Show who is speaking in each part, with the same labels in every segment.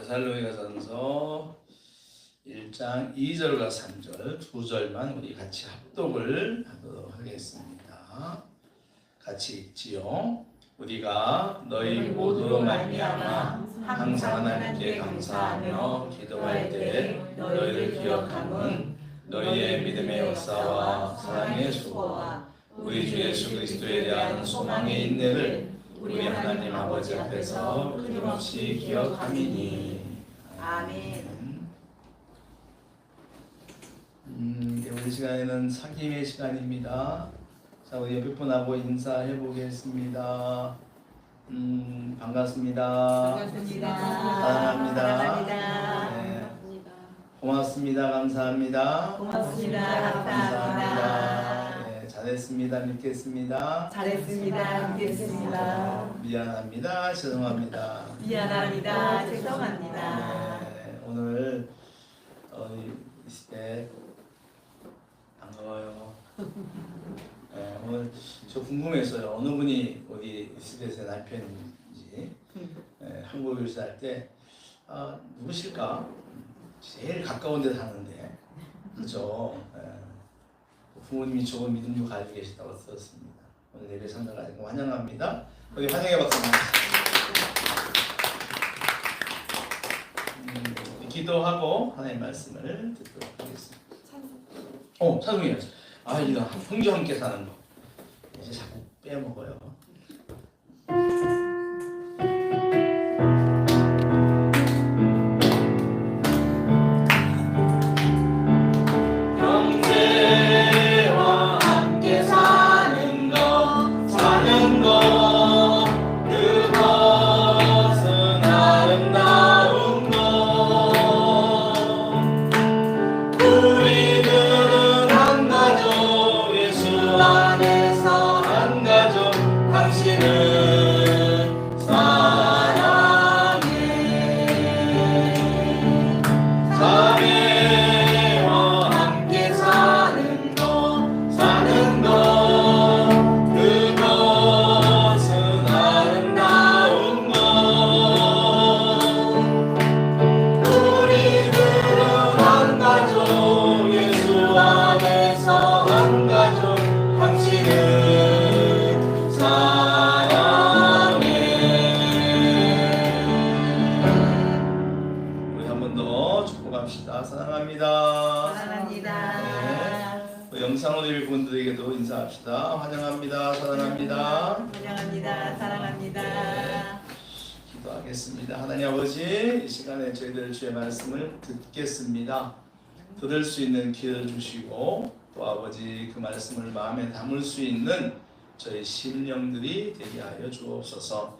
Speaker 1: 데살로니가전서 1장 2절과 3절 두 절만 우리 같이 합독을 하도록 하겠습니다. 같이 읽지요. 우리가 너희 모두로 말미암아 항상 하나님께 감사하며 기도할 때 너희를 기억함은 너희의 믿음의 역사와 사랑의 수고와 우리 주 예수 그리스도에 대한 소망의 인내를 우리 하나님 아버지 앞에서 끊임없이 기억함이니.
Speaker 2: 아멘.
Speaker 1: 오늘 시간에는 사귐의 시간입니다. 자, 우리 옆에 분하고 인사해 보겠습니다. 반갑습니다.
Speaker 2: 반갑습니다.
Speaker 1: 사랑합니다.
Speaker 2: 사랑합니다.
Speaker 1: 네. 고맙습니다. 감사합니다.
Speaker 2: 고맙습니다. 감사합니다.
Speaker 1: 네, 잘했습니다. 믿겠습니다.
Speaker 2: 잘했습니다. 믿겠습니다.
Speaker 1: 미안합니다. 죄송합니다.
Speaker 2: 미안합니다. 죄송합니다.
Speaker 1: 네, 오늘 이 시대 반가워요. 네, 오늘 저 궁금했어요. 어느 분이 어디 시대에서 남편인지. 네, 한국에 살 때 누구실까? 제일 가까운 데 사는데, 그렇죠? 네, 부모님이 좋은 믿음도 가지고 계시다고 들었습니다. 오늘 예배 참가하신 거 환영합니다. 우리 환영의 박수. 기도하고 하나님의 말씀을 듣도록 하겠습니다. 찬송이요. 이거 형제와 함께 사는 거 이제 자꾸 빼먹어요. 형제와 함께 사는 거 그것은 아름다운 것. 우리들은 한 가족 예수 안에서 한 가족 당신은 사랑해. 자매와 함께 사는 것 그것은 아름다운 것. 우리들은 한 가족 예수 안에서 한 가족 당신은 사랑해. 우리 한 번 더 축복합시다. 사랑합니다.
Speaker 2: 사랑합니다.
Speaker 1: 네. 영상으로 일 분들에게도 인사합시다. 환영합니다. 사랑합니다.
Speaker 2: 환영합니다. 사랑합니다.
Speaker 1: 기도하겠습니다. 하나님 아버지, 이 시간에 저희들 주의 말씀을 듣겠습니다. 들을 수 있는 기회를 주시고 또 아버지 그 말씀을 마음에 담을 수 있는 저희 심령들이 되게 하여 주옵소서.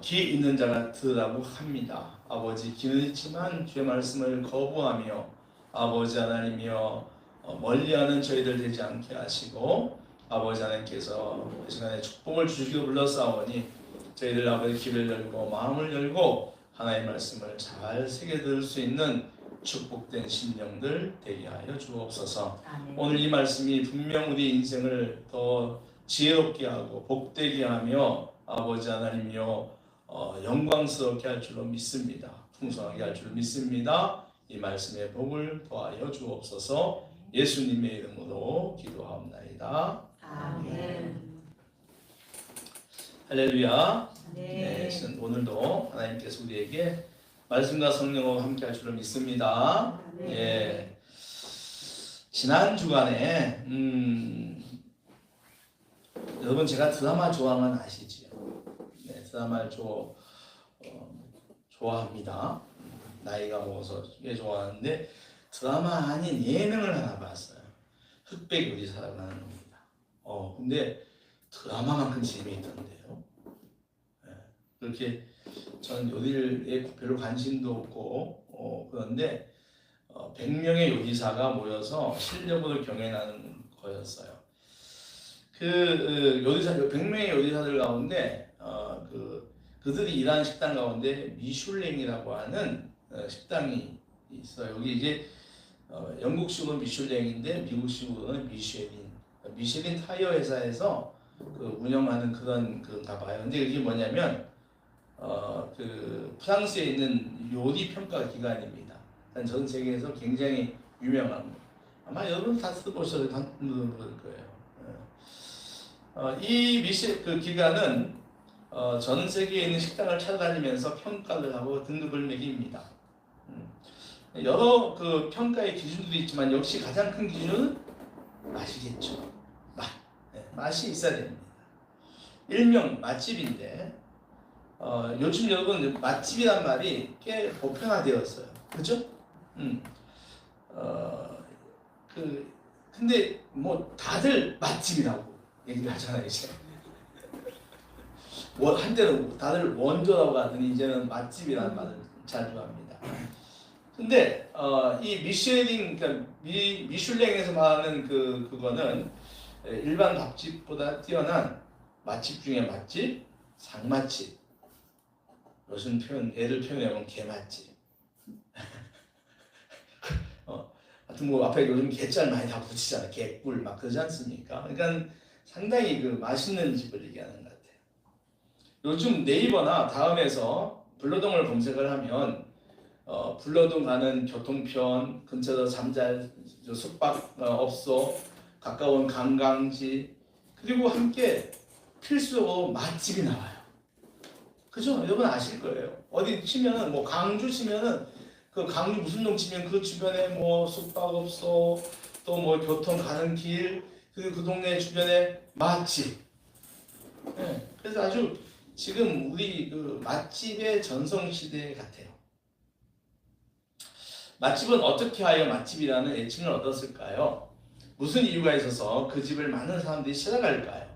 Speaker 1: 귀 있는 자가 들으라고 합니다. 아버지, 귀는 있지만 주의 말씀을 거부하며 아버지 하나님이여 멀리하는 저희들 되지 않게 하시고 아버지 하나님께서 이 시간에 축복을 주시기로 불렀사오니 저희들 아버지 귀를 열고 마음을 열고 하나님의 말씀을 잘 새겨 들을 수 있는 축복된 심령들 되게 하여 주옵소서.
Speaker 2: 아멘.
Speaker 1: 오늘 이 말씀이 분명 우리 인생을 더 지혜롭게 하고 복되게 하며 아버지 하나님이여 영광스럽게 할 줄로 믿습니다. 풍성하게 할 줄로 믿습니다. 이 말씀의 복을 더하여 주옵소서. 예수님의 이름으로 기도하옵나이다.
Speaker 2: 아멘.
Speaker 1: 할렐루야.
Speaker 2: 네.
Speaker 1: 오늘도 하나님께서 우리에게 말씀과 성령과 함께 할 줄로 믿습니다. 예. 지난 주간에 여러분 제가 드라마 좋아하는 건 아시지요? 네, 드라마를 좋아합니다. 나이가 먹어서 꽤 좋아하는데 드라마 아닌 예능을 하나 봤어요. 흑백 요리사라고 하는 겁니다. 근데 드라마만큼 재미있던데요. 네, 그렇게 저는 요리에 별로 관심도 없고 그런데 100명의 요리사가 모여서 실력으로 경연하는 거였어요. 그 요리사 100명의 요리사들 가운데 그들이 일하는 식당 가운데 미슐랭이라고 하는 식당이 있어요. 여기 이제 영국식으로는 미슐랭인데 미국식으로는 미쉐린 타이어 회사에서 그 운영하는 그런 건가 봐요. 근데 이게 뭐냐면 그 프랑스에 있는 요리 평가 기관입니다. 전 세계에서 굉장히 유명합니다. 아마 여러분 다 들어보실 거예요. 이 그 기관은 전 세계에 있는 식당을 찾아다니면서 평가를 하고 등급을 매깁니다. 여러 그 평가의 기준도 있지만 역시 가장 큰 기준은 맛이겠죠. 맛이 있어야 됩니다. 일명 맛집인데 요즘 여러분 맛집이란 말이 꽤 보편화되었어요. 그죠? 근데 뭐 다들 맛집이라고 얘기를 하잖아요 이제. 한때는 다들 원조라고 하더니 이제는 맛집이라는 말을 자주 합니다. 근데 이 미쉐린, 그러니까 미슐랭에서 말하는 그거는 일반 밥집보다 뛰어난 맛집 중에 맛집, 상맛집. 무슨 애를 표현하면 개맛집. 하여튼 뭐 앞에 요즘 개짤 많이 다 붙이잖아요. 개꿀 막 그러지 않습니까? 그러니까 상당히 그 맛있는 집을 얘기하는 것 같아요. 요즘 네이버나 다음에서 불로동을 검색을 하면 불로동 가는 교통편, 근처에서 잠잘 숙박업소, 가까운 관광지, 그리고 함께 필수로 맛집이 나와요. 그죠? 여러분 아실 거예요. 어디 치면은 뭐 광주 치면은 그 강주 무슨 동 치면 그 주변에 뭐 숙박업소 또 뭐 교통 가는 길 그리고 그 동네 주변에 맛집. 네, 그래서 아주 지금 우리 그 맛집의 전성시대 같아요. 맛집은 어떻게 하여 맛집이라는 애칭을 얻었을까요? 무슨 이유가 있어서 그 집을 많은 사람들이 찾아갈까요?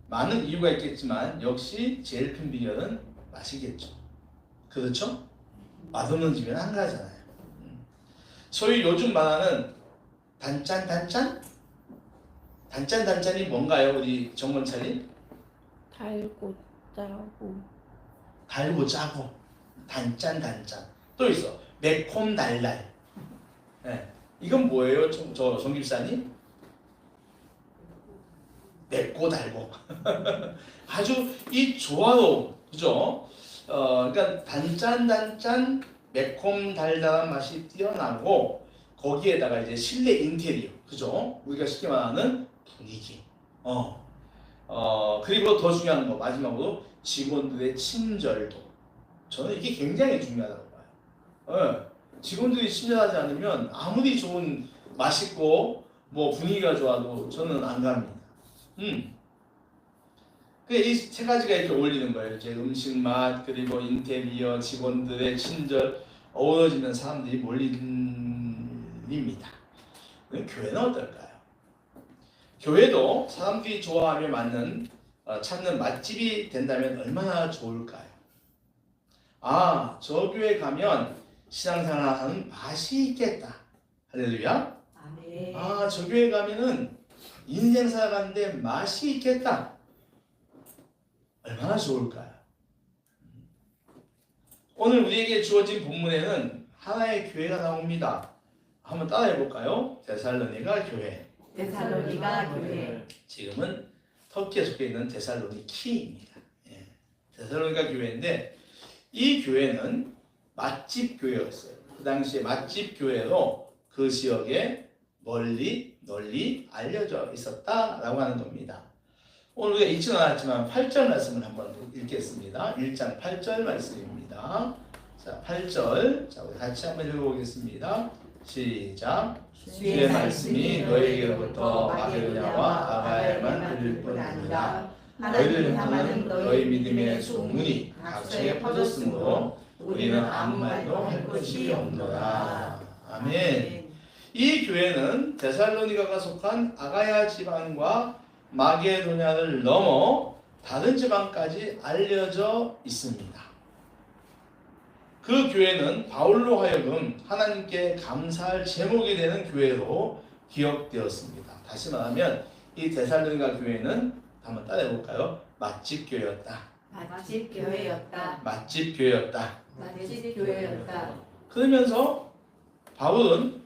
Speaker 1: 많은 이유가 있겠지만 역시 제일 큰 비결은 맛이겠죠. 그렇죠? 맛없는 집은 안 가잖아요. 소위 요즘 말하는 단짠이 뭔가요? 우리 정건차님?
Speaker 3: 달고 짜고
Speaker 1: 달고 짜고 단짠 또 있어 매콤달달. 네. 이건 뭐예요? 저 정집사님? 맵고 달고 아주 이 조화로움, 그죠? 그러니까 단짠 매콤 달달한 맛이 뛰어나고 거기에다가 이제 실내 인테리어, 그죠? 우리가 쉽게 말하는 분위기. 그리고 더 중요한 거 마지막으로 직원들의 친절도. 저는 이게 굉장히 중요하다고 봐요. 직원들이 친절하지 않으면 아무리 좋은 맛있고 뭐 분위기가 좋아도 저는 안 갑니다. 이 세 가지가 이렇게 어울리는 거예요. 이제 음식 맛 그리고 인테리어 직원들의 친절 어우러지면 사람들이 몰립니다. 교회는 어떨까요? 교회도 사람들이 좋아하며 찾는 맛집이 된다면 얼마나 좋을까요? 저 교회 가면 신앙생활하는 맛이 있겠다. 할렐루야.
Speaker 2: 아멘.
Speaker 1: 저 교회 가면은 인생 살아가는데 맛이 있겠다. 얼마나 좋을까요? 오늘 우리에게 주어진 본문에는 하나의 교회가 나옵니다. 한번 따라해 볼까요? 데살로니가 교회.
Speaker 2: 데살로니가 교회.
Speaker 1: 지금은 터키에 속해 있는 데살로니키입니다. 데살로니가 교회인데 이 교회는 맛집 교회였어요. 그 당시에 맛집 교회로 그 지역에 널리 알려져 있었다라고 하는 겁니다. 오늘 우리가 읽지는 않았지만 8절 말씀을 한번 읽겠습니다. 1장 8절 말씀입니다. 자, 8절. 자, 우리 같이 한번 읽어보겠습니다. 시작. 주의 말씀이 너희에게로부터 마게도냐와 아가야에만 들릴 뿐 아니라 너희를 향하는 너희 믿음의 소문이 각처에 퍼졌으므로 우리는 아무 말도 할 것이 없노라. 아멘. 이 교회는 데살로니가가 속한 아가야 지방과 마게도냐를 넘어 다른 지방까지 알려져 있습니다. 그 교회는 바울로 하여금 하나님께 감사할 제목이 되는 교회로 기억되었습니다. 다시 말하면 이 데살로니가 교회는 한번 따라해 볼까요? 맛집 교회였다.
Speaker 2: 맛집 교회였다.
Speaker 1: 맛집 교회였다.
Speaker 2: 맛집 교회였다.
Speaker 1: 그러면서 바울은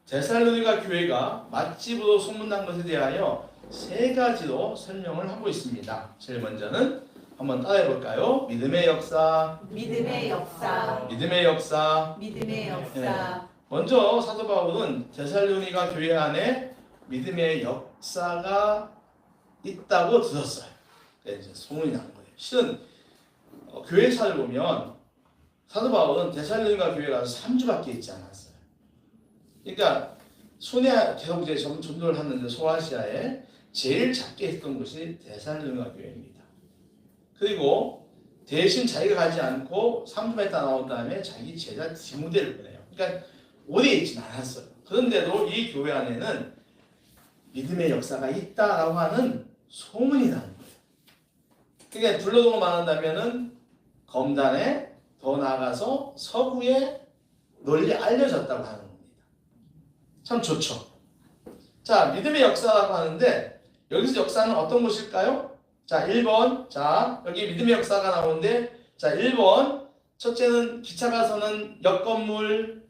Speaker 1: 데살로니가 교회가 맛집으로 소문난 것에 대하여 세 가지로 설명을 하고 있습니다. 제일 먼저는 한번 따라해 볼까요? 믿음의 역사,
Speaker 2: 믿음의 역사,
Speaker 1: 믿음의 역사.
Speaker 2: 믿음의 역사.
Speaker 1: 먼저 사도 바울은 데살로니가 교회 안에 믿음의 역사가 있다고 들었어요. 이제 소문이 나는 거예요. 실은 교회사를 보면 사도 바울은 데살로니가 교회 가서 3주밖에 있지 않았어요. 그러니까 계속 이제 전도를 하는데 소아시아에 제일 작게 했던 곳이 데살로니가 교회입니다. 그리고 대신 자기가 가지 않고 3주만 있다 나온 다음에 자기 제자 디모데를 보내요. 그러니까 오래 있진 않았어요. 그런데도 이 교회 안에는 믿음의 역사가 있다라고 하는 소문이 나는 거예요. 그러니까 둘러보고 말한다면은 검단에 더 나아가서 서구에 널리 알려졌다고 하는 겁니다. 참 좋죠. 자, 믿음의 역사라고 하는데 여기서 역사는 어떤 것일까요? 자, 1번. 자, 여기 믿음의 역사가 나오는데 자, 1번. 첫째는 기차가 서는 옆 건물.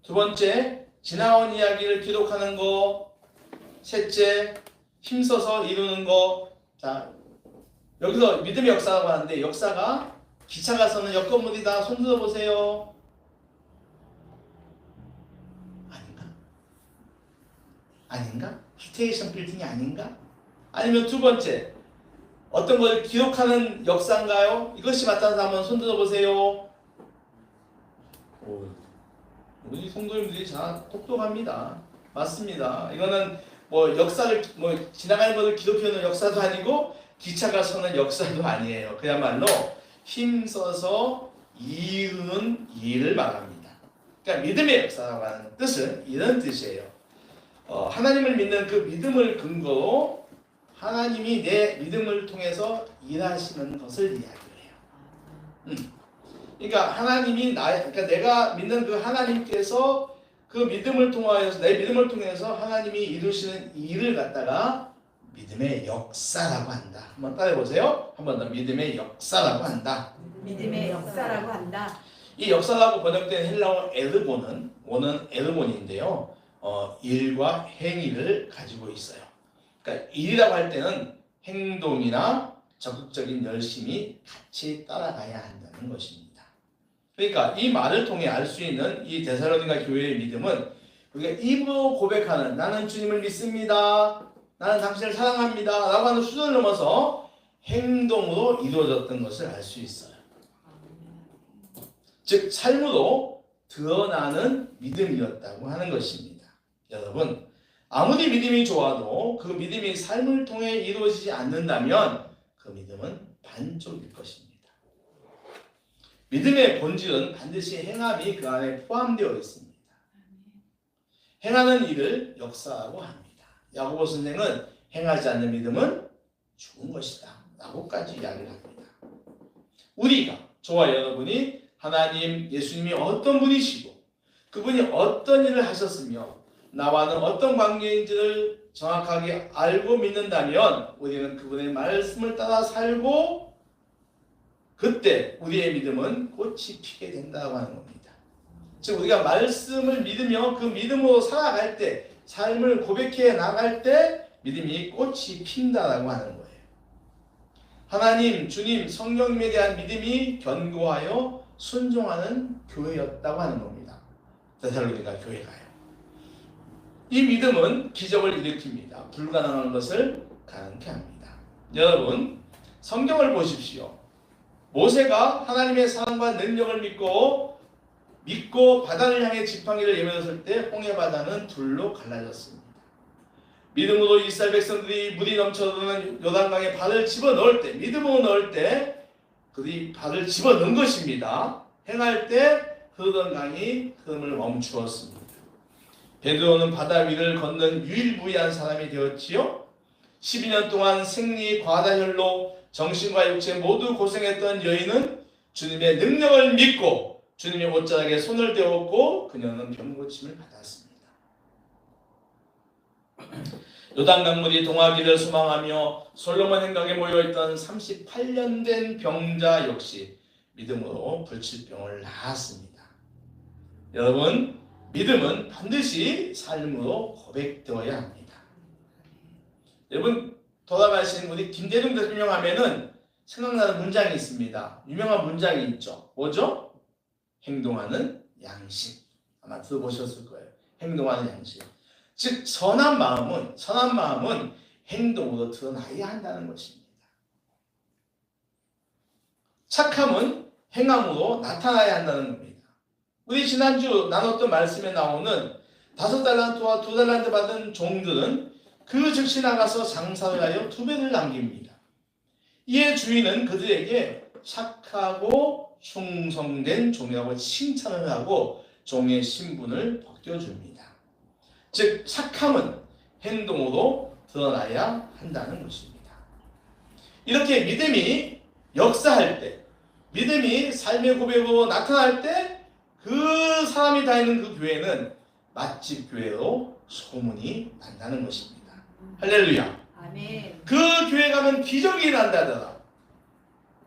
Speaker 1: 두 번째, 지나온 이야기를 기록하는 거. 셋째, 힘써서 이루는 거. 자, 여기서 믿음의 역사라고 하는데 역사가 기차가 서는 옆 건물이다. 손 들어보세요. 아닌가? 스테이션 빌딩이 아닌가? 아니면 두 번째, 어떤 걸 기록하는 역사인가요? 이것이 맞다는 사람은 손 들어보세요. 우리 성도님들이 다 똑똑합니다. 맞습니다. 이거는 뭐 역사를 지나가는 것을 기록해놓은 역사도 아니고 기차가 서는 역사도 아니에요. 그야말로 힘써서 이루는 일을 말합니다. 그러니까 믿음의 역사라고 하는 뜻은 이런 뜻이에요. 하나님을 믿는 그 믿음을 근거로 하나님이 내 믿음을 통해서 일하시는 것을 이야기해요. 그러니까 하나님이 그러니까 내가 믿는 그 하나님께서 그 믿음을 통하여서 내 믿음을 통해서 하나님이 이루시는 일을 갖다가 믿음의 역사라고 한다. 한번 따라해 보세요. 한 번 더 믿음의 역사라고 한다.
Speaker 2: 믿음의 역사라고 한다.
Speaker 1: 이 역사라고 번역된 헬라어 에르본은 원은 에르본인데요. 일과 행위를 가지고 있어요. 그러니까 일이라고 할 때는 행동이나 적극적인 열심이 같이 따라가야 한다는 것입니다. 그러니까 이 말을 통해 알 수 있는 이 데살로니가 교회의 믿음은 우리가 입으로 고백하는 나는 주님을 믿습니다. 나는 당신을 사랑합니다. 라고 하는 수준을 넘어서 행동으로 이루어졌던 것을 알 수 있어요. 즉 삶으로 드러나는 믿음이었다고 하는 것입니다. 여러분, 아무리 믿음이 좋아도 그 믿음이 삶을 통해 이루어지지 않는다면 그 믿음은 반쪽일 것입니다. 믿음의 본질은 반드시 행함이 그 안에 포함되어 있습니다. 행하는 일을 역사라고 합니다. 야고보 선생은 행하지 않는 믿음은 죽은 것이다 라고까지 이야기를 합니다. 우리가, 저와 여러분이 하나님, 예수님이 어떤 분이시고 그분이 어떤 일을 하셨으며 나와는 어떤 관계인지를 정확하게 알고 믿는다면 우리는 그분의 말씀을 따라 살고 그때 우리의 믿음은 꽃이 피게 된다고 하는 겁니다. 즉 우리가 말씀을 믿으며 그 믿음으로 살아갈 때 삶을 고백해 나갈 때 믿음이 꽃이 핀다라고 하는 거예요. 하나님, 주님, 성령님에 대한 믿음이 견고하여 순종하는 교회였다고 하는 겁니다. 데살로니가 교회가요. 이 믿음은 기적을 일으킵니다. 불가능한 것을 가능케 합니다. 여러분, 성경을 보십시오. 모세가 하나님의 사랑과 능력을 믿고 바다를 향해 지팡이를 내밀었을 때 홍해 바다는 둘로 갈라졌습니다. 믿음으로 이스라엘 백성들이 물이 넘쳐도는 요단강에 발을 집어넣을 때, 믿음으로 넣을 때 그들이 발을 집어넣은 것입니다. 행할 때 흐르던 강이 흐름을 멈추었습니다. 베드로는 바다 위를 걷는 유일무이한 사람이 되었지요. 12년 동안 생리 과다혈로 정신과 육체 모두 고생했던 여인은 주님의 능력을 믿고 주님의 옷자락에 손을 대었고 그녀는 병고침을 받았습니다. 요단강물이 동하기를 소망하며 솔로몬 행각에 모여있던 38년 된 병자 역시 믿음으로 불치병을 나았습니다. 여러분, 믿음은 반드시 삶으로 고백되어야 합니다. 여러분, 돌아가신 우리 김대중 대통령 하면은 생각나는 문장이 있습니다. 유명한 문장이 있죠. 뭐죠? 행동하는 양식. 아마 들어보셨을 거예요. 행동하는 양식. 즉 선한 마음은 행동으로 드러나야 한다는 것입니다. 착함은 행함으로 나타나야 한다는 겁니다. 우리 지난주 나눴던 말씀에 나오는 5달란트와 2달란트 받은 종들은 그 즉시 나가서 장사를 하여 2배를 남깁니다. 이에 주인은 그들에게 착하고 충성된 종이라고 칭찬을 하고 종의 신분을 벗겨줍니다. 즉 착함은 행동으로 드러나야 한다는 것입니다. 이렇게 믿음이 역사할 때, 믿음이 삶의 고백으로 나타날 때 그 사람이 다니는 그 교회는 맛집 교회로 소문이 난다는 것입니다. 할렐루야.
Speaker 2: 아멘.
Speaker 1: 그 교회 가면 기적이 일어난다더라.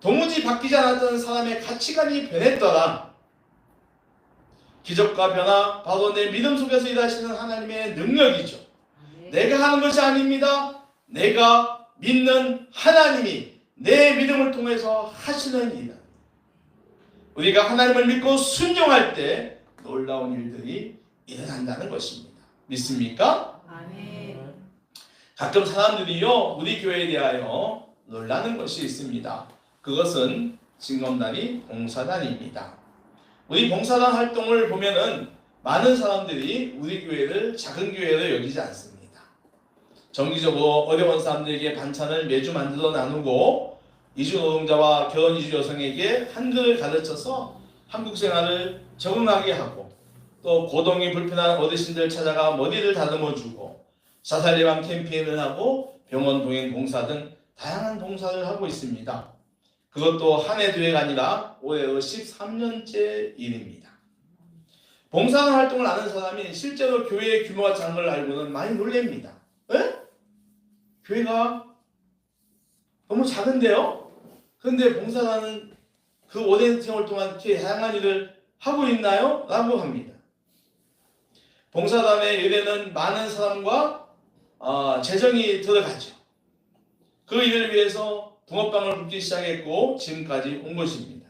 Speaker 1: 도무지 바뀌지 않았던 사람의 가치관이 변했더라. 기적과 변화, 바로 내 믿음 속에서 일하시는 하나님의 능력이죠.
Speaker 2: 아멘.
Speaker 1: 내가 하는 것이 아닙니다. 내가 믿는 하나님이 내 믿음을 통해서 하시는 일이다. 우리가 하나님을 믿고 순종할 때 놀라운 일들이 일어난다는 것입니다. 믿습니까?
Speaker 2: 아멘.
Speaker 1: 가끔 사람들이요, 우리 교회에 대하여 놀라는 것이 있습니다. 그것은 징검다리 봉사단입니다. 우리 봉사단 활동을 보면은 많은 사람들이 우리 교회를 작은 교회로 여기지 않습니다. 정기적으로 어려운 사람들에게 반찬을 매주 만들어 나누고 이주 노동자와 결혼 이주 여성에게 한글을 가르쳐서 한국 생활을 적응하게 하고 또 고동이 불편한 어르신들 찾아가 머리를 다듬어주고 자살 예방 캠페인을 하고 병원 동행 봉사 등 다양한 봉사를 하고 있습니다. 그것도 한 해 두 해가 아니라 올해로 13년째 일입니다. 봉사하는 활동을 아는 사람이 실제로 교회의 규모와 장을 알고는 많이 놀랍니다. 에? 교회가 너무 작은데요? 그런데 봉사단은 그 오랜 세월 동안 이렇게 다양한 일을 하고 있나요? 라고 합니다. 봉사단의 일에는 많은 사람과 재정이 들어가죠. 그 일을 위해서 붕어빵을 붓기 시작했고 지금까지 온 것입니다.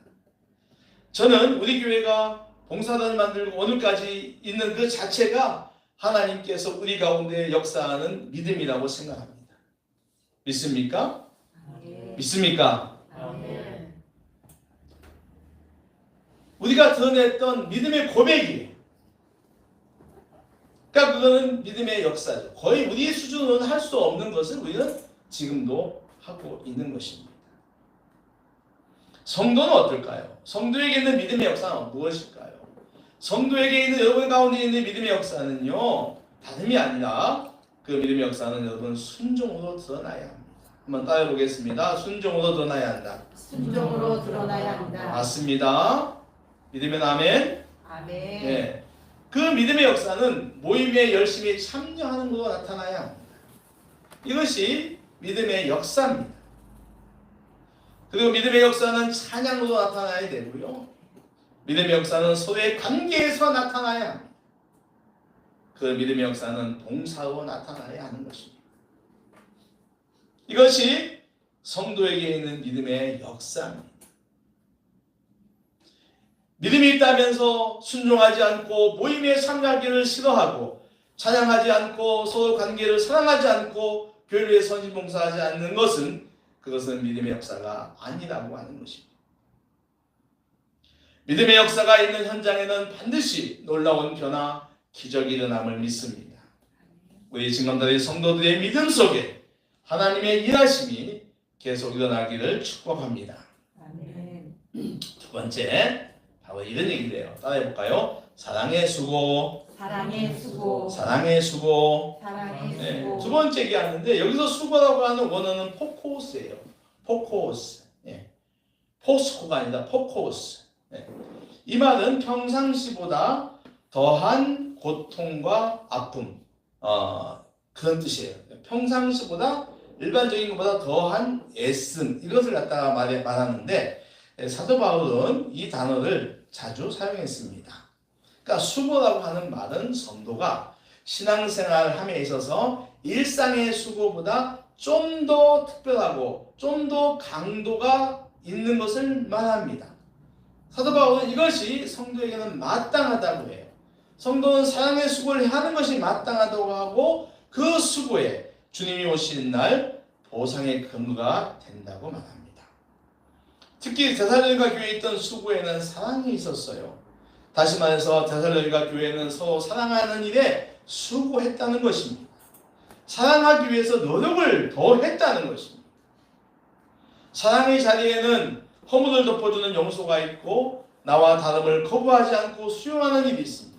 Speaker 1: 저는 우리 교회가 봉사단을 만들고 오늘까지 있는 그 자체가 하나님께서 우리 가운데 역사하는 믿음이라고 생각합니다. 믿습니까?
Speaker 2: 아멘.
Speaker 1: 믿습니까?
Speaker 2: 아멘.
Speaker 1: 우리가 드러냈던 믿음의 고백이에요. 그러니까 그거는 믿음의 역사죠. 거의 우리 수준으로는 할 수 없는 것을 우리는 지금도 하고 있는 것입니다. 성도는 어떨까요? 성도에게 있는 믿음의 역사는 무엇일까요? 성도에게 있는 여러분 가운데 있는 믿음의 역사는요, 다름이 아니라 그 믿음의 역사는 여러분 순종으로 드러나야 합니다. 한번 따라 보겠습니다. 순종으로 드러나야 한다.
Speaker 2: 순종으로 드러나야 한다.
Speaker 1: 맞습니다. 믿으면 아멘.
Speaker 2: 아멘.
Speaker 1: 네. 그 믿음의 역사는 모임에 열심히 참여하는 것으로 나타나야 합니다. 이것이 믿음의 역사입니다. 그리고 믿음의 역사는 찬양으로 나타나야 되고요. 믿음의 역사는 서로의 관계에서 나타나야 합니다. 그 믿음의 역사는 봉사로 나타나야 하는 것입니다. 이것이 성도에게 있는 믿음의 역사입니다. 믿음이 있다면서 순종하지 않고 모임에 참여하기를 싫어하고 찬양하지 않고 서로 관계를 사랑하지 않고 교회에 선진봉사하지 않는 것은 그것은 믿음의 역사가 아니라고 하는 것입니다. 믿음의 역사가 있는 현장에는 반드시 놀라운 변화, 기적이 일어남을 믿습니다. 우리 징검다리 성도들의 믿음 속에 하나님의 일하심이 계속 일어나기를 축복합니다.
Speaker 2: 아멘.
Speaker 1: 두 번째, 바로 이런 얘기래요. 따라해볼까요? 사랑의 수고,
Speaker 2: 사랑의 수고.
Speaker 1: 사랑의 수고.
Speaker 2: 사랑의
Speaker 1: 네,
Speaker 2: 수고.
Speaker 1: 두 번째 얘기하는데 여기서 수고라고 하는 원어는 포코스예요. 포코스. 네. 포스코가 아니라 포코스. 네. 이 말은 평상시보다 더한 고통과 아픔, 그런 뜻이에요. 평상시보다 일반적인 것보다 더한 애씀, 이것을 갖다가 말하는데 사도 바울은 이 단어를 자주 사용했습니다. 그러니까 수고라고 하는 말은 성도가 신앙생활함에 있어서 일상의 수고보다 좀 더 특별하고 좀 더 강도가 있는 것을 말합니다. 사도 바울은 이것이 성도에게는 마땅하다고 해요. 성도는 사랑의 수고를 하는 것이 마땅하다고 하고 그 수고에 주님이 오시는 날 보상의 근거가 된다고 말합니다. 특히 데살로니가 교회에 있던 수고에는 사랑이 있었어요. 다시 말해서 데살로니가 교회는 서로 사랑하는 일에 수고했다는 것입니다. 사랑하기 위해서 노력을 더 했다는 것입니다. 사랑의 자리에는 허물을 덮어주는 용서가 있고 나와 다름을 거부하지 않고 수용하는 일이 있습니다.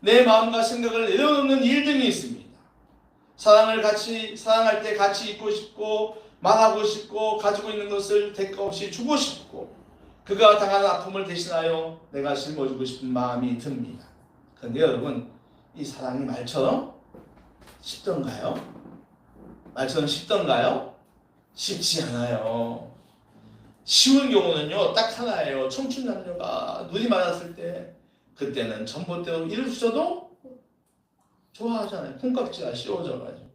Speaker 1: 내 마음과 생각을 내려놓는 일 등이 있습니다. 사랑할 때 같이 있고 싶고 말하고 싶고 가지고 있는 것을 대가 없이 주고 싶고 그가 당한 아픔을 대신하여 내가 짊어지고 싶은 마음이 듭니다. 그런데 여러분, 이 사랑이 말처럼 쉽던가요? 말처럼 쉽던가요? 쉽지 않아요. 쉬운 경우는요 딱 하나예요. 청춘 남녀가 눈이 맞았을 때 그때는 전봇대로 이를 주셔도 좋아하잖아요. 콩깍지가 씌워져가지고.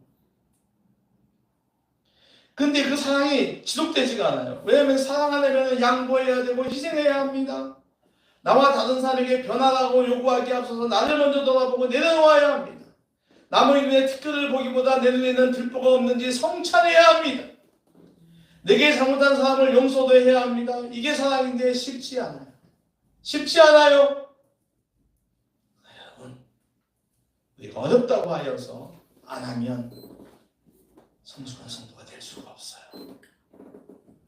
Speaker 1: 근데 그 사랑이 지속되지가 않아요. 왜냐하면 사랑하려면 양보해야 되고 희생해야 합니다. 나와 다른 사람에게 변화라고 요구하기에 앞서서 나를 먼저 돌아보고 내려놓아야 합니다. 남의 눈에 티끌을 보기보다 내 눈에는 들보가 없는지 성찰해야 합니다. 내게 잘못한 사람을 용서도 해야 합니다. 이게 사랑인데 쉽지 않아요. 쉽지 않아요. 여러분, 우리가 어렵다고 하여서 안 하면 성숙한 성도가 될 수가 없어요.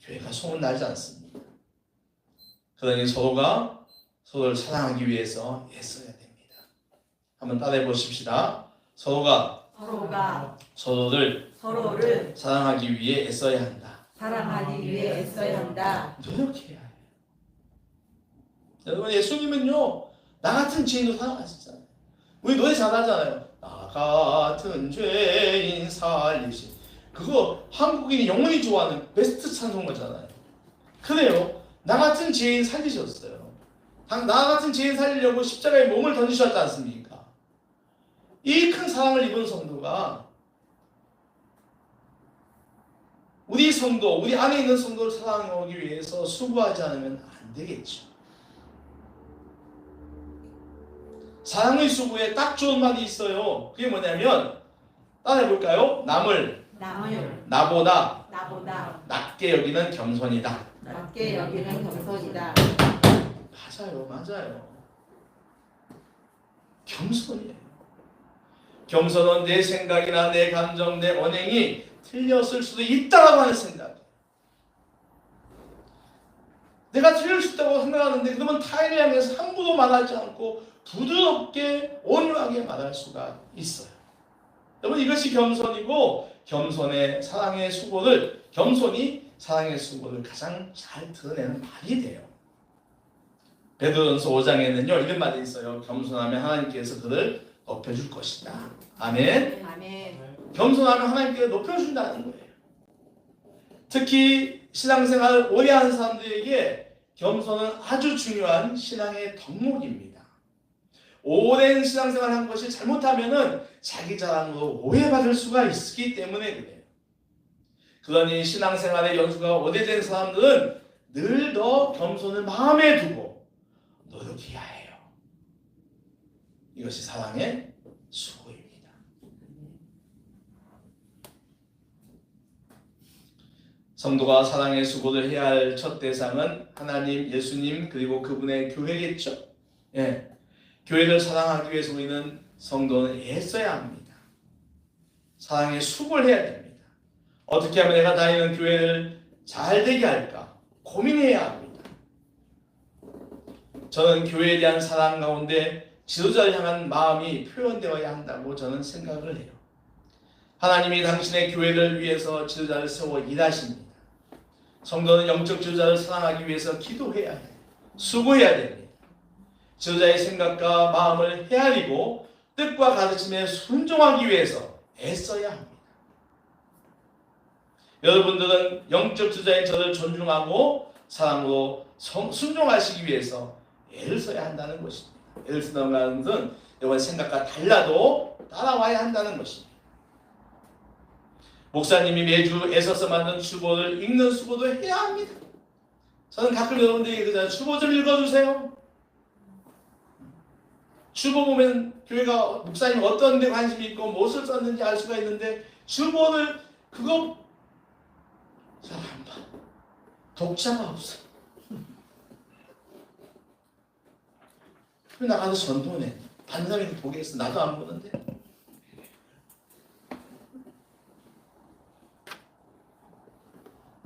Speaker 1: 교회가 소문나지 않습니다. 그러니 서로가 서로를 사랑하기 위해서 애써야 됩니다. 한번 따라해 보십시다. 서로가 서로를 사랑하기 위해 애써야 한다.
Speaker 2: 사랑하기 위해 애써야 한다.
Speaker 1: 노력해야 해요. 여러분, 예수님은요 나 같은 죄인도 사랑하시잖아요. 우리 노래 잘하잖아요. 나 같은 죄인 살리시. 그거 한국인이 영원히 좋아하는 베스트 찬송가잖아요. 그래요. 나 같은 죄인 살리셨어요. 나 같은 죄인 살리려고 십자가에 몸을 던지셨지 않습니까? 이 큰 사랑을 입은 성도가 우리 성도, 우리 안에 있는 성도를 사랑하기 위해서 수고하지 않으면 안 되겠죠. 사랑의 수고에 딱 좋은 말이 있어요. 그게 뭐냐면 따라해볼까요? 남을 나보다 낮게 여기는 겸손이다. 맞아요. 겸손이에요. 겸손은 내 생각이나 내 감정, 내 언행이 틀렸을 수도 있다라고 하는 생각. 내가 틀릴 수 있다고 생각하는데 그러면 타인을 향해서 함부로 말하지 않고 부드럽게 온유하게 말할 수가 있어요. 여러분, 이것이 겸손이고 겸손이 사랑의 수고를 가장 잘 드러내는 말이 돼요. 베드로전서 5장에는요 이런 말이 있어요. 겸손하면 하나님께서 그를 높여줄 것이다. 아멘. 겸손하면 하나님께서 높여준다는 거예요. 특히 신앙생활 오래 한 사람들에게 겸손은 아주 중요한 신앙의 덕목입니다. 오랜 신앙생활 한 것이 잘못하면은 자기 자랑으로 오해받을 수가 있기 때문에 그래요. 그러니 신앙생활의 연수가 오래된 사람들은 늘 더 겸손을 마음에 두고 노력해야 해요. 이것이 사랑의 수고입니다. 성도가 사랑의 수고를 해야 할 첫 대상은 하나님, 예수님, 그리고 그분의 교회겠죠. 예. 교회를 사랑하기 위해서 우리는 성도는 애써야 합니다. 사랑의 수고를 해야 됩니다. 어떻게 하면 내가 다니는 교회를 잘 되게 할까 고민해야 합니다. 저는 교회에 대한 사랑 가운데 지도자를 향한 마음이 표현되어야 한다고 저는 생각을 해요. 하나님이 당신의 교회를 위해서 지도자를 세워 일하십니다. 성도는 영적 지도자를 사랑하기 위해서 기도해야 해요. 수고해야 됩니다. 지도자의 생각과 마음을 헤아리고 뜻과 가르침에 순종하기 위해서 애써야 합니다. 여러분들은 영적 지도자인 저를 존중하고 사랑으로 순종하시기 위해서 애를 써야 한다는 것입니다. 애를 쓴다는 것은 여러분 생각과 달라도 따라와야 한다는 것입니다. 목사님이 매주 애써서 만든 주보를 읽는 수고도 해야 합니다. 저는 가끔 여러분들에게 그러잖아요. 주보 좀 읽어주세요. 주보 보면 교회가 목사님 어떤 데 관심이 있고 무엇을 썼는지 알 수가 있는데 주보를 그거 잘 안 봐. 독자가 없어. 나가서 전도네. 받는 사람이 보겠어. 나도 안 보는데.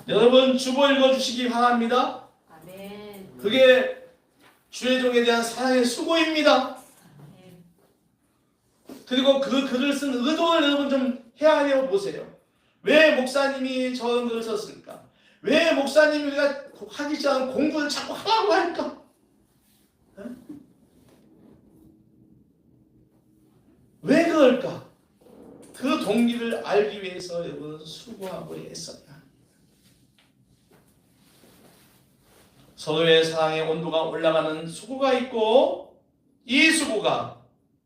Speaker 1: 여러분 주보 읽어주시기 바랍니다.
Speaker 2: 아멘.
Speaker 1: 그게 주의 종에 대한 사랑의 수고입니다. 그리고 그 글을 쓴 의도를 여러분 좀 헤아려 보세요. 왜 목사님이 저런 글을 썼을까? 왜 목사님이 우리가 하기 시작한 공부를 자꾸 하라고 할까? 왜 그럴까? 그 동기를 알기 위해서 여러분 수고하고 애써야 합니다. 서로의 사랑의 온도가 올라가는 수고가 있고 이 수고가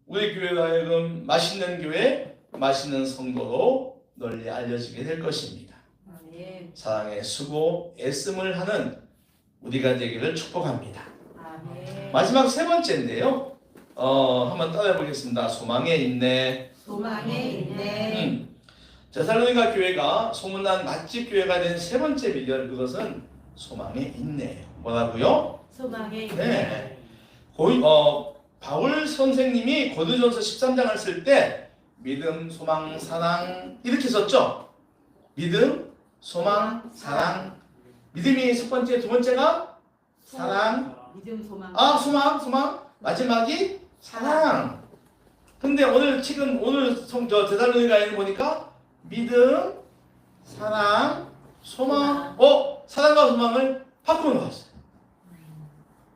Speaker 1: 우리 교회가 하여금 맛있는 교회, 맛있는 성도로 널리 알려지게 될 것입니다.
Speaker 2: 아멘.
Speaker 1: 사랑의 수고, 애씀을 하는 우리가 되기를 축복합니다.
Speaker 2: 아멘.
Speaker 1: 마지막 세 번째인데요. 한번 따라해 보겠습니다. 소망의 인내.
Speaker 2: 소망의 인내.
Speaker 1: 데살로니가 교회가 소문난 맛집 교회가 된 세 번째 비결, 그것은 소망의 인내예요. 뭐라고요?
Speaker 2: 소망의 인내.
Speaker 1: 네. 바울 선생님이 고린도전서 13장을 쓸 때 믿음, 소망, 사랑 이렇게 썼죠. 믿음, 소망, 사랑. 믿음이 첫 번째, 두 번째가 사랑.
Speaker 2: 믿음, 소망.
Speaker 1: 소망. 마지막이 사랑. 근데 오늘 데살로니가에 보니까 믿음, 사랑, 소망. 사랑과 소망을 바꿔 놓았어요.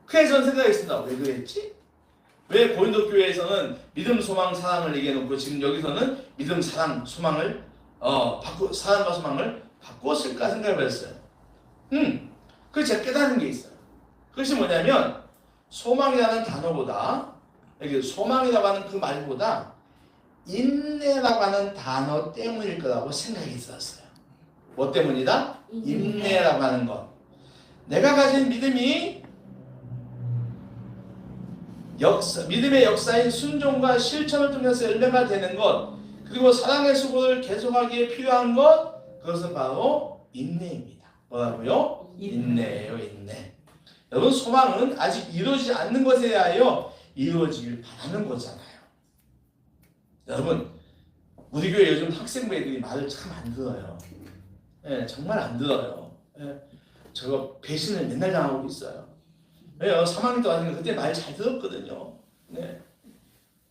Speaker 1: 그래서 저는 생각했습니다. 왜 그랬지? 왜 고린도 교회에서는 믿음, 소망, 사랑을 얘기해놓고 지금 여기서는 믿음, 사랑, 소망을 사랑과 소망을 바꿨을까 생각해봤어요. 그래서 제가 깨달은 게 있어요. 그것이 뭐냐면 소망이라는 단어보다 여기 소망이라고 하는 그 말보다 인내라고 하는 단어 때문일 거라고 생각이 있었어요. 뭐 때문이다? 인내라고 하는 것. 내가 가진 믿음이 믿음의 역사인 순종과 실천을 통해서 열매가 되는 것, 그리고 사랑의 수고를 계속하기에 필요한 것, 그것은 바로 인내입니다. 뭐라고요? 인내예요, 인내. 여러분, 소망은 아직 이루어지지 않는 것에 대하여 이루어지길 바라는 거잖아요. 여러분, 우리 교회 요즘 학생부애들이 말을 참 안 들어요. 정말 안 들어요. 저거 배신을 맨날 당하고 있어요. 왜요? 3학년 때 왔으니까 그때 말 잘 들었거든요. 네.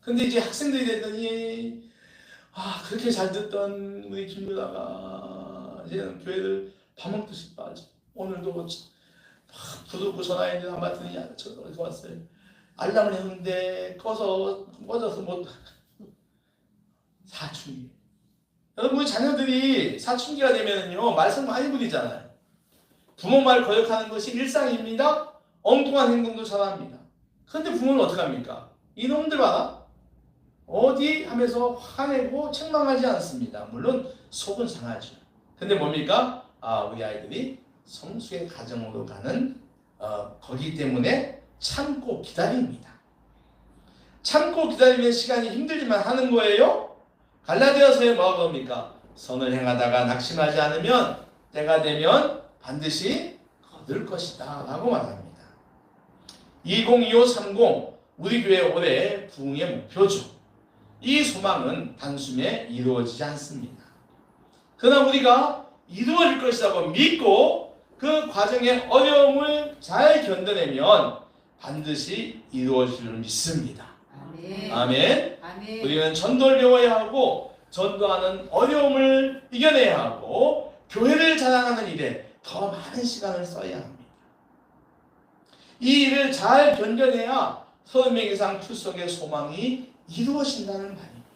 Speaker 1: 근데 이제 학생들이 됐더니 그렇게 잘 듣던 우리 김유다가 이제는 교회를 밥 먹듯이 빠져. 오늘도 부르고 전화했는데 안 받더니 저기 왔어요. 알람을 했는데 꺼져서 못. 사춘기. 여러분, 우리 자녀들이 사춘기가 되면요 말썽 많이 부리잖아요. 부모 말 거역하는 것이 일상입니다. 엉뚱한 행동도 잘합니다. 그런데 부모는 어떻게 합니까? 이놈들 봐라. 어디 하면서 화내고 책망하지 않습니다. 물론 속은 상하죠. 근데 뭡니까? 우리 아이들이 성숙의 가정으로 가는 거기 때문에 참고 기다립니다. 참고 기다리는 시간이 힘들지만 하는 거예요. 갈라디아서에 뭐라고 합니까? 선을 행하다가 낙심하지 않으면 때가 되면 반드시 거둘 것이다 라고 말합니다. 2025-30 우리 교회 올해 부흥의 목표죠. 이 소망은 단숨에 이루어지지 않습니다. 그러나 우리가 이루어질 것이라고 믿고 그 과정의 어려움을 잘 견뎌내면 반드시 이루어질 줄 믿습니다.
Speaker 2: 아멘.
Speaker 1: 아멘.
Speaker 2: 아멘.
Speaker 1: 우리는 전도를 배워야 하고 전도하는 어려움을 이겨내야 하고 교회를 자랑하는 일에 더 많은 시간을 써야 합니다. 이 일을 잘 견뎌내야 30명 이상 출석의 소망이 이루어진다는 말입니다.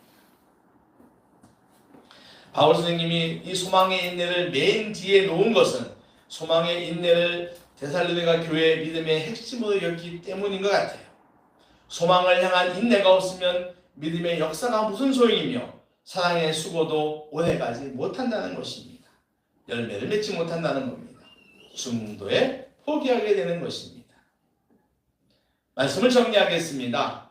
Speaker 1: 바울 선생님이 이 소망의 인내를 맨 뒤에 놓은 것은 소망의 인내를 데살로니가 교회의 믿음의 핵심으로 여겼기 때문인 것 같아요. 소망을 향한 인내가 없으면 믿음의 역사가 무슨 소용이며 사랑의 수고도 오래가지 못한다는 것입니다. 열매를 맺지 못한다는 겁니다. 중도에 포기하게 되는 것입니다. 말씀을 정리하겠습니다.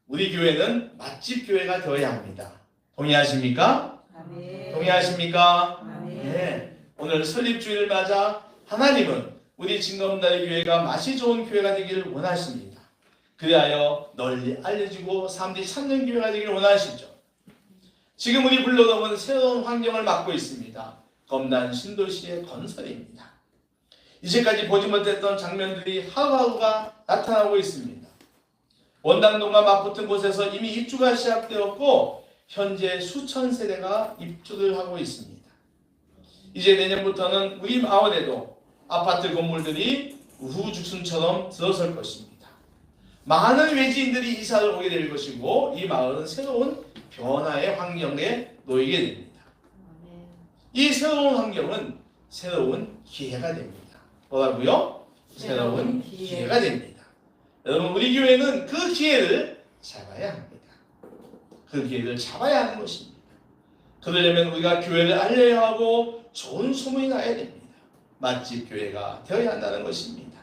Speaker 1: 우리 교회는 맛집 교회가 되어야 합니다. 동의하십니까?
Speaker 2: 아멘.
Speaker 1: 동의하십니까?
Speaker 2: 아멘.
Speaker 1: 네. 오늘 설립주일을 맞아 하나님은 우리 진검다리 교회가 맛이 좋은 교회가 되기를 원하십니다. 그리하여 널리 알려지고 사람들이 찾는 교회가 되기를 원하시죠. 지금 우리 불로동은 새로운 환경을 맞고 있습니다. 검단 신도시의 건설입니다. 이제까지 보지 못했던 장면들이 하루하루가 나타나고 있습니다. 원당동과 맞붙은 곳에서 이미 입주가 시작되었고 현재 수천 세대가 입주를 하고 있습니다. 이제 내년부터는 우리 마을에도 아파트 건물들이 우후죽순처럼 들어설 것입니다. 많은 외지인들이 이사를 오게 될 것이고 이 마을은 새로운 변화의 환경에 놓이게 됩니다. 이 새로운 환경은 새로운 기회가 됩니다. 뭐라고요? 새로운 기회가 됩니다. 여러분 우리 교회는 그 기회를 잡아야 합니다. 그 기회를 잡아야 하는 것입니다. 그러려면 우리가 교회를 알려야 하고 좋은 소문이 나야 됩니다. 맛집 교회가 되어야 한다는 것입니다.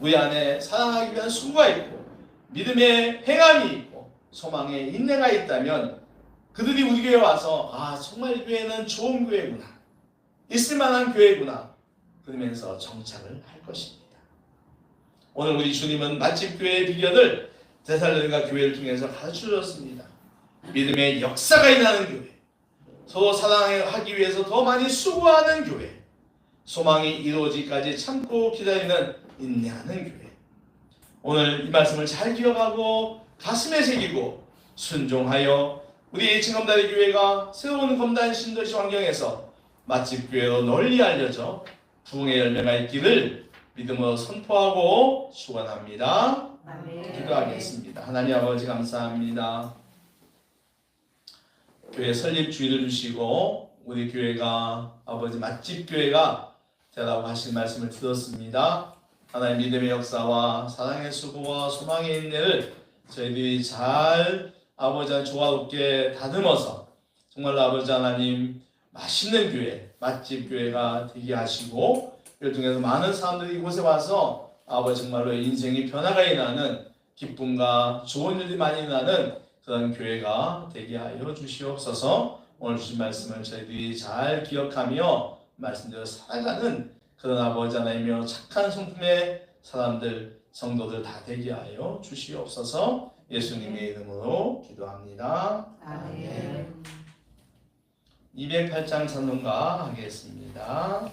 Speaker 1: 우리 안에 사랑하기 위한 수고가 있고 믿음의 행함이 있고 소망의 인내가 있다면 그들이 우리 교회에 와서 정말 이 교회는 좋은 교회구나, 있을만한 교회구나 그러면서 정착을 할 것입니다. 오늘 우리 주님은 맛집 교회의 비결을 데살로니가 교회를 통해서 가르쳐 주셨습니다. 믿음의 역사가 일어나는 교회, 서로 사랑하기 위해서 더 많이 수고하는 교회, 소망이 이루어지기까지 참고 기다리는 인내하는 교회. 오늘 이 말씀을 잘 기억하고 가슴에 새기고 순종하여 우리 진검다리 교회가 새로운 검단 신도시 환경에서 맛집 교회로 널리 알려져 부흥의 열매가 있기를 믿음으로 선포하고 축원합니다.
Speaker 2: 아멘.
Speaker 1: 기도하겠습니다. 하나님 아버지 감사합니다. 교회 설립 주의를 주시고 우리 교회가 아버지 맛집 교회가 되라고 하신 말씀을 들었습니다. 하나님 믿음의 역사와 사랑의 수고와 소망의 인내를 저희들이 잘 아버지 하나님 조화롭게 다듬어서 정말로 아버지 하나님 맛있는 교회, 맛집 교회가 되게 하시고 이를 통해서 많은 사람들이 이곳에 와서 아버지 정말로 인생이 변화가 일어나는 기쁨과 좋은 일이 많이 일어나는 그런 교회가 되게 하여 주시옵소서. 오늘 주신 말씀을 저희들이 잘 기억하며 말씀대로 살아가는 그런 아버지 하나님이며 착한 성품의 사람들, 성도들 다 되게 하여 주시옵소서. 예수님의 이름으로 기도합니다.
Speaker 2: 아멘.
Speaker 1: 208장 찬송가 하겠습니다.